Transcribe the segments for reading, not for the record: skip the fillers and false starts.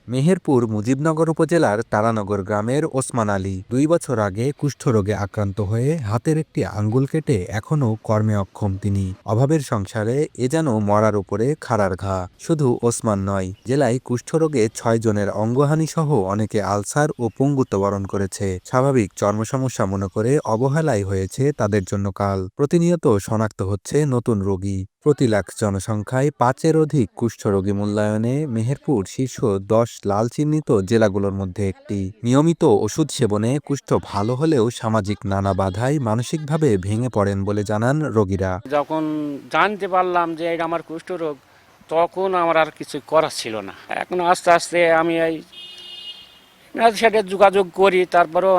মেহেরপুর মুজিবনগর উপজেলার তারানগর গ্রামের ওসমান আলী ২ বছর আগে কুষ্ঠরোগে আক্রান্ত হয়ে হাতের একটি আঙ্গুল কেটে এখনও কর্মে অক্ষম তিনি। অভাবের সংসারে এ যেন মরার উপরে খাড়ার ঘা। শুধু ওসমান নয়, জেলায় কুষ্ঠরোগে ৬ জনের অঙ্গহানি সহ অনেকে আলসার ও পঙ্গুত্ব বরণ করেছে। স্বাভাবিক চর্মসমস্যা মনে করে অবহেলাই হয়েছে তাদের জন্য কাল। প্রতিনিয়ত শনাক্ত হচ্ছে নতুন রোগী। প্রতি লাখ জনসংখ্যায় ৫-এর অধিক কুষ্ঠরোগী মূল্যায়নে মেহেরপুর শীর্ষ ১০ লাল চিহ্নিত জেলাগুলোর মধ্যে একটি। নিয়মিত ওষুধ সেবনে কুষ্ঠ ভালো হলেও সামাজিক নানা বাধায় মানসিকভাবে ভেঙে পড়েন বলে জানান রোগীরা। যখন জানতে পারলাম যে এটা আমার কুষ্ঠরোগ, তখন আমার আর কিছু করার ছিল না। এখন আস্তে আস্তে আমি এই সাথে যোগাযোগ করি, তারপরেও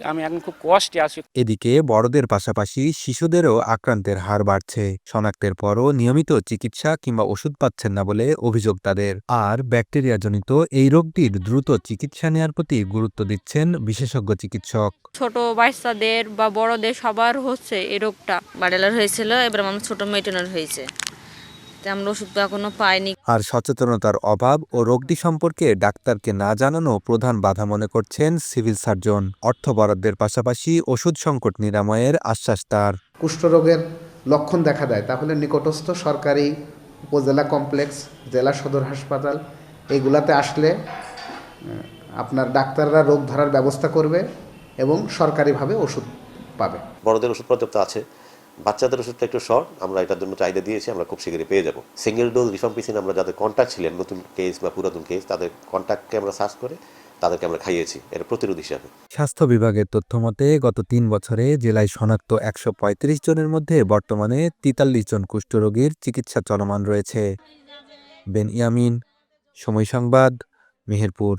আমি এখন খুব কষ্টে আছি। এদিকে বড়দের পাশাপাশি শিশুদেরও আক্রান্তের হার বাড়ছে। শনাক্তের পরও নিয়মিত চিকিৎসা কিংবা ওষুধ পাচ্ছেন না বলে অভিযোগ তাদের। আর ব্যাকটেরিয়াজনিত এই রোগটির দ্রুত চিকিৎসা নেওয়ার প্রতি গুরুত্ব দিচ্ছেন বিশেষজ্ঞ চিকিৎসক। ছোট বাচ্চাদের বা বড়দের সবার হচ্ছে এই রোগটা। বাড়েলার হয়েছিল, এবার আমার ছোট মেয়েটার হয়েছে। আমরা ওষুধ এখনো পাইনি। আর সচেতনতার অভাব ও রোগটি সম্পর্কে ডাক্তারকে না জানানো প্রধান বাধা মনে করছেন সিভিল সার্জন। অর্থ বরাদ্দের পাশাপাশি ওষুধ সংকট নিরাময়ের আশ্বাস তার। কুষ্ঠরোগের লক্ষণ দেখা দেয় তাহলে নিকটস্থ সরকারি উপজেলা কমপ্লেক্স, জেলা সদর হাসপাতাল এইগুলাতে আসলে আপনার ডাক্তাররা রোগ ধরার ব্যবস্থা করবে এবং সরকারিভাবে ওষুধ পাবে। বড়দের ওষুধ পর্যাপ্ত আছে, বাচ্চাদের ওষুধটা একটু শর্ট। আমরা এটার জন্য চাহিদা দিয়েছি, আমরা খুব শীঘ্রই পেয়ে যাব। সিঙ্গেল ডোজ রিফাম্পিসিন আমরা যাদের কন্ট্যাক্ট ছিলেন, নতুন কেস বা পুরাতন কেস, তাদের কন্ট্যাক্টকে আমরা সার্চ করে তাদেরকে আমরা খাইয়েছি এটা প্রতিরোধ হিসাবে। স্বাস্থ্য বিভাগের তথ্যমতে গত ৩ বছরে জেলায় শনাক্ত ১৩৫ জনের মধ্যে বর্তমানে ৪৩ জন কুষ্ঠরোগীর চিকিৎসা চলমান রয়েছে। বেন ইয়ামিন, সময় সংবাদ, মেহেরপুর।